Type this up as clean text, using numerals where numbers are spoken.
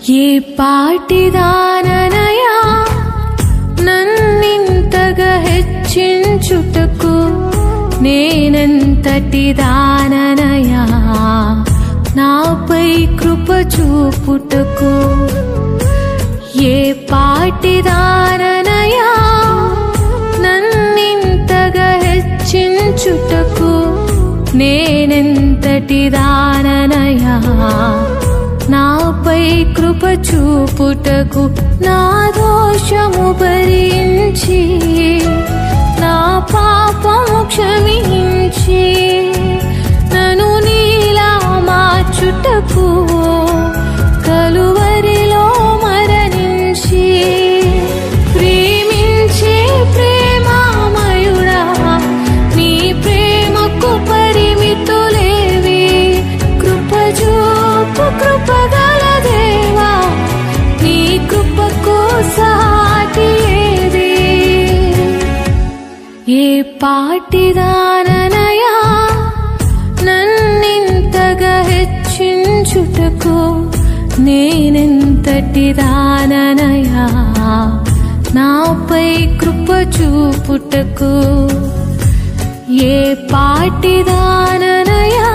ఏ పాటిదాననయా నన్నింతగా హెచ్చించుటకు, నేనెంతటి దాననయా నాపై కృప చూపుటకు. ఏ పాటిదాననయా నన్నింతగా హెచ్చించుటకు, నేనెంతటి దాననయా నాపై కృప చూపుటకు. నా దోషము భరించి నా పాపము క్షమించి నన్ను నీలా మార్చుటకు, కలువరిలో మరణించి ప్రేమించే ప్రేమామయుడా, నీ ప్రేమకు పరిమితులేవి. కృపజూపు కృపగల దేవా, నీ కృపకు సాటి ఏది. ఏ పాటిదాననయా నన్నింతగా హెచ్చించుటకు, నేనెంతటి దాననయా నాపై కృప చూపుటకు. ఏ పాటిదాననయా